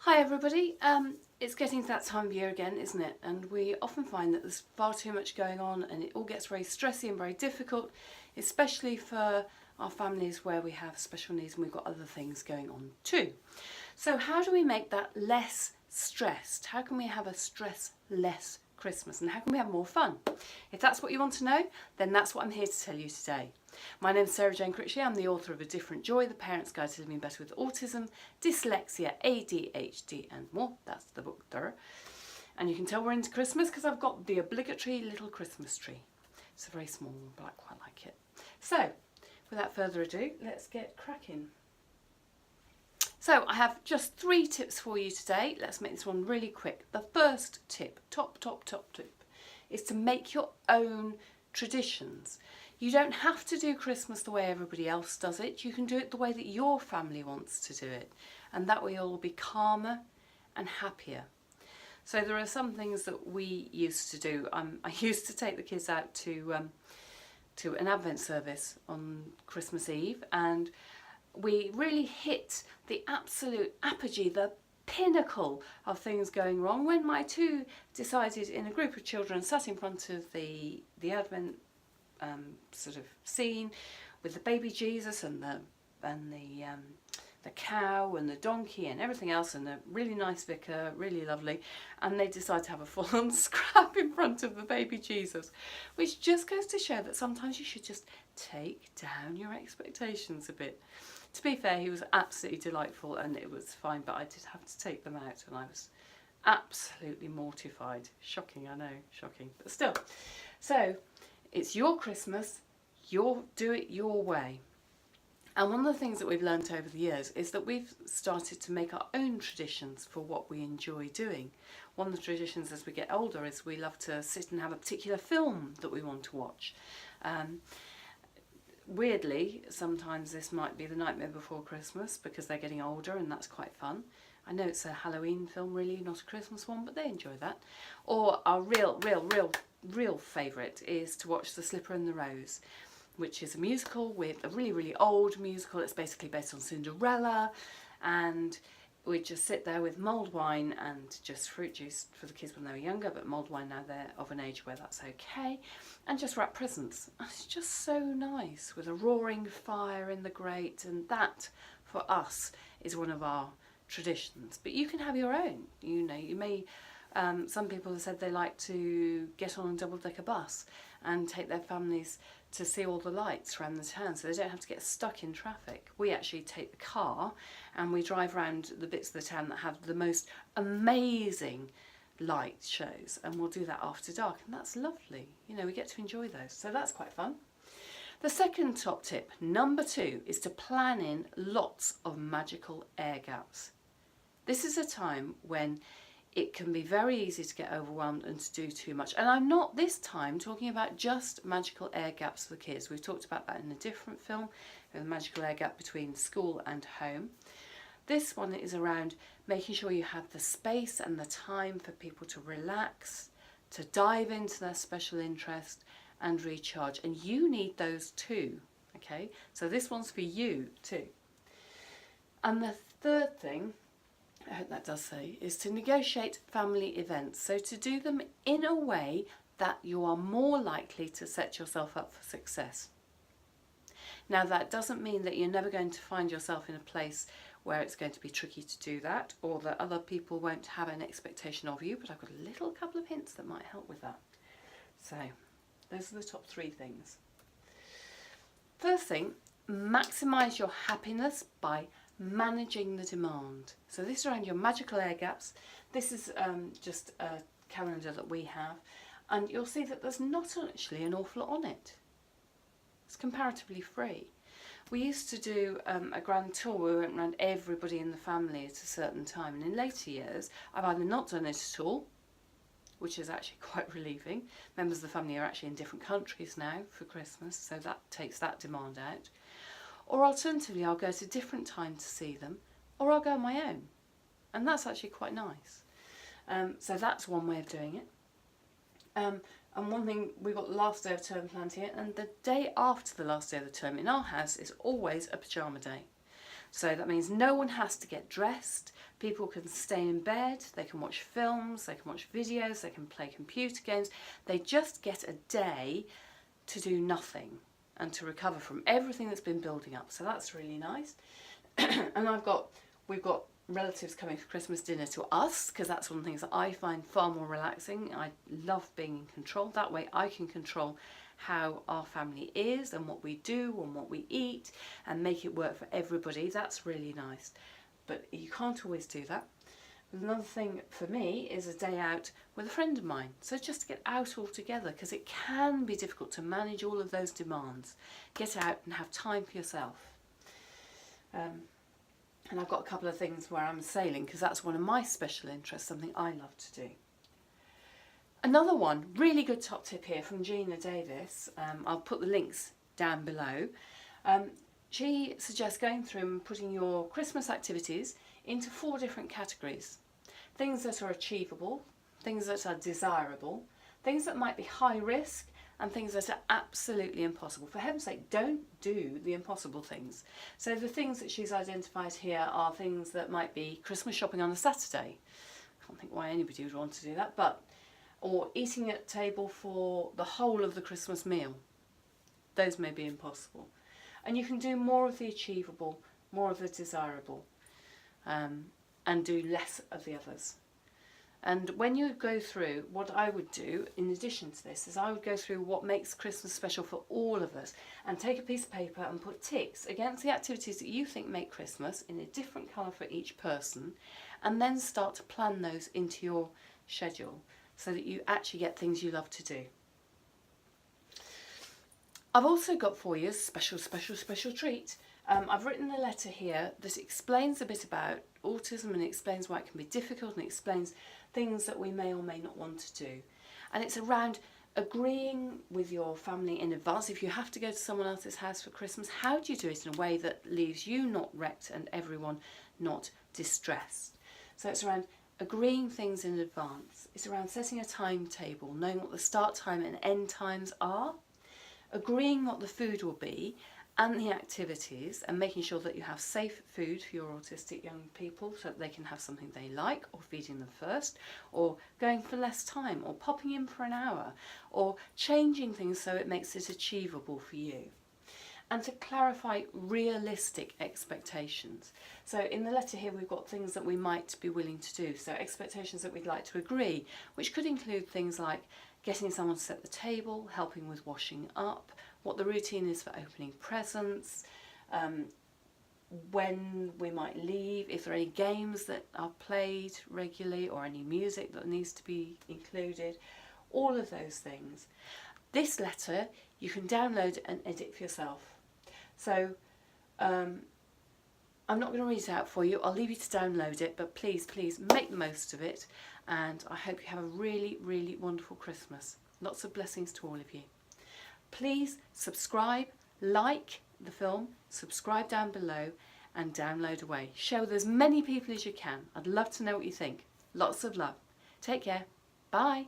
Hi everybody, it's getting to that time of year again, isn't it? And we often find that there's far too much going on and it all gets very stressy and very difficult, especially for our families where we have special needs and we've got other things going on too. So how do we make that less stressed? How can we have a stress-less Christmas and how can we have more fun? If that's what you want to know, then that's what I'm here to tell you today. My name is Sarah Jane Critchley. I'm the author of A Different Joy, The Parent's Guide to Living Better with Autism, Dyslexia, ADHD and more. That's the book there. And you can tell we're into Christmas because I've got the obligatory little Christmas tree. It's a very small one, but I quite like it. So, without further ado, let's get cracking. So I have just 3 tips for you today. Let's make this one really quick. The first tip, top tip, is to make your own traditions. You don't have to do Christmas the way everybody else does it. You can do it the way that your family wants to do it. And that way you'll be calmer and happier. So there are some things that we used to do. I used to take the kids out to an Advent service on Christmas Eve, and we really hit the absolute apogee, the pinnacle of things going wrong when my 2 decided in a group of children sat in front of the Advent sort of scene with the baby Jesus and the cow and the donkey and everything else, and a really nice vicar, really lovely, and they decide to have a full-on scrap in front of the baby Jesus, which just goes to show that sometimes you should just take down your expectations a bit. To be fair, he was absolutely delightful and it was fine, but I did have to take them out and I was absolutely mortified. Shocking, I know, shocking, but still. So it's your Christmas, do it your way. And one of the things that we've learnt over the years is that we've started to make our own traditions for what we enjoy doing. One of the traditions as we get older is we love to sit and have a particular film that we want to watch. Weirdly, sometimes this might be The Nightmare Before Christmas because they're getting older and that's quite fun. I know it's a Halloween film really, not a Christmas one, but they enjoy that. Or our real favourite is to watch The Slipper and the Rose, which is a musical with a really old musical. It's basically based on Cinderella, and we just sit there with mulled wine and just fruit juice for the kids when they were younger, but mulled wine now they're of an age where that's okay, and just wrap presents. And it's just so nice with a roaring fire in the grate, and that for us is one of our traditions. But you can have your own. You know, you may some people have said they like to get on a double-decker bus and take their families to see all the lights around the town so they don't have to get stuck in traffic. We actually take the car and we drive around the bits of the town that have the most amazing light shows, and we'll do that after dark, and that's lovely. You know, we get to enjoy those, so that's quite fun. The second top tip, number 2, is to plan in lots of magical air gaps. This is a time when it can be very easy to get overwhelmed and to do too much. And I'm not this time talking about just magical air gaps for the kids. We've talked about that in a different film, the magical air gap between school and home. This one is around making sure you have the space and the time for people to relax, to dive into their special interest and recharge. And you need those too, okay? So this one's for you too. And the third thing, I hope that does say, is to negotiate family events. So to do them in a way that you are more likely to set yourself up for success. Now that doesn't mean that you're never going to find yourself in a place where it's going to be tricky to do that, or that other people won't have an expectation of you, but I've got a little couple of hints that might help with that. So those are the top 3 things. First thing, maximise your happiness by managing the demand. So this is around your magical air gaps. This is just a calendar that we have, and you'll see that there's not actually an awful lot on it. It's comparatively free. We used to do a grand tour. We went around everybody in the family at a certain time, and in later years I've either not done it at all, which is actually quite relieving. Members of the family are actually in different countries now for Christmas, so that takes that demand out. Or alternatively, I'll go at a different time to see them, or I'll go on my own. And that's actually quite nice. So that's one way of doing it. And one thing, we've got the last day of term planned here, and the day after the last day of the term in our house is always a pyjama day. So that means no one has to get dressed. People can stay in bed, they can watch films, they can watch videos, they can play computer games. They just get a day to do nothing and to recover from everything that's been building up. So that's really nice. And we've got relatives coming for Christmas dinner to us, because that's one of the things that I find far more relaxing. I love being in control. That way I can control how our family is and what we do and what we eat and make it work for everybody. That's really nice. But you can't always do that. Another thing for me is a day out with a friend of mine. So just to get out all together, because it can be difficult to manage all of those demands. Get out and have time for yourself. And I've got a couple of things where I'm sailing, because that's one of my special interests, something I love to do. Another one, really good top tip here from Gina Davis. I'll put the links down below. She suggests going through and putting your Christmas activities into 4 different categories. Things that are achievable, things that are desirable, things that might be high risk, and things that are absolutely impossible. For heaven's sake, don't do the impossible things. So the things that she's identified here are things that might be Christmas shopping on a Saturday. I can't think why anybody would want to do that, or eating at table for the whole of the Christmas meal. Those may be impossible. And you can do more of the achievable, more of the desirable, and do less of the others. And when you go through, what I would do in addition to this is I would go through what makes Christmas special for all of us, and take a piece of paper and put ticks against the activities that you think make Christmas in a different colour for each person, and then start to plan those into your schedule so that you actually get things you love to do. I've also got for you a special treat. I've written a letter here that explains a bit about autism, and explains why it can be difficult, and explains things that we may or may not want to do. And it's around agreeing with your family in advance. If you have to go to someone else's house for Christmas, how do you do it in a way that leaves you not wrecked and everyone not distressed? So it's around agreeing things in advance. It's around setting a timetable, knowing what the start time and end times are, agreeing what the food will be and the activities, and making sure that you have safe food for your autistic young people so that they can have something they like, or feeding them first, or going for less time, or popping in for an hour, or changing things so it makes it achievable for you. And to clarify realistic expectations. So in the letter here we've got things that we might be willing to do, so expectations that we'd like to agree, which could include things like getting someone to set the table, helping with washing up, what the routine is for opening presents, when we might leave, if there are any games that are played regularly or any music that needs to be included, all of those things. This letter you can download and edit for yourself. So I'm not going to read it out for you, I'll leave you to download it, but please make the most of it, and I hope you have a really, really wonderful Christmas. Lots of blessings to all of you. Please subscribe, like the film, subscribe down below, and download away. Share with as many people as you can. I'd love to know what you think. Lots of love. Take care. Bye.